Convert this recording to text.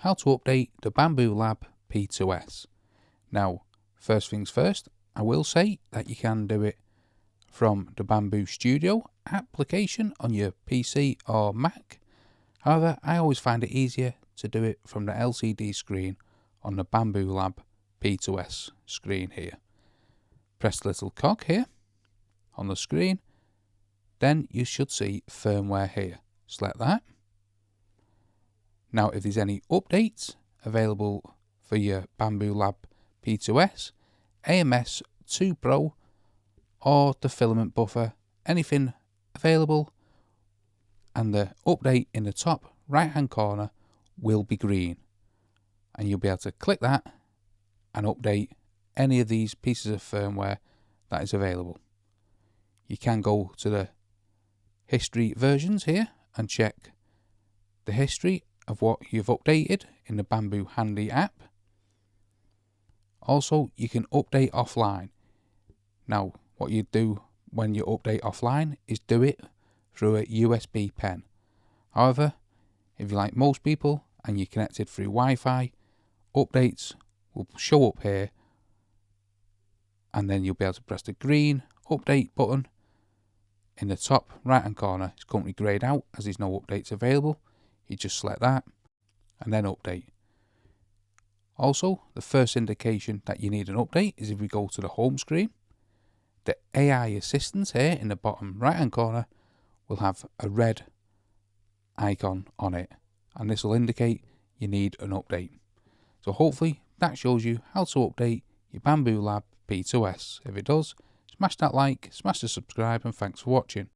how to update the Bambu Lab P2S. Now, first things first, I will say that you can do it from the Bambu Studio application on your PC or Mac. However, I always find it easier to do it from the LCD screen on the Bambu Lab P2S screen here. Press the little cog here on the screen, then you should see firmware here. Select that. Now if there's any updates available for your Bambu Lab P2S, AMS 2 Pro or the filament buffer, anything available, and the update in the top right hand corner will be green, and you'll be able to click that and update any of these pieces of firmware that is available. You can go to the history versions here and check the history of what you've updated in the Bambu Handy app. Also, you can update offline. Now, what you do when you update offline is do it through a USB pen. However, if you're like most people and you're connected through Wi-Fi, updates will show up here, and then you'll be able to press the green update button in the top right hand corner. It's currently greyed out as there's no updates available. You just select that and then update. Also, the first indication that you need an update is if we go to the home screen. The AI assistance here in the bottom right hand corner will have a red icon on it, and this will indicate you need an update. So hopefully that shows you how to update your Bambu Lab P2S. If it does, smash that like, smash the subscribe, and thanks for watching.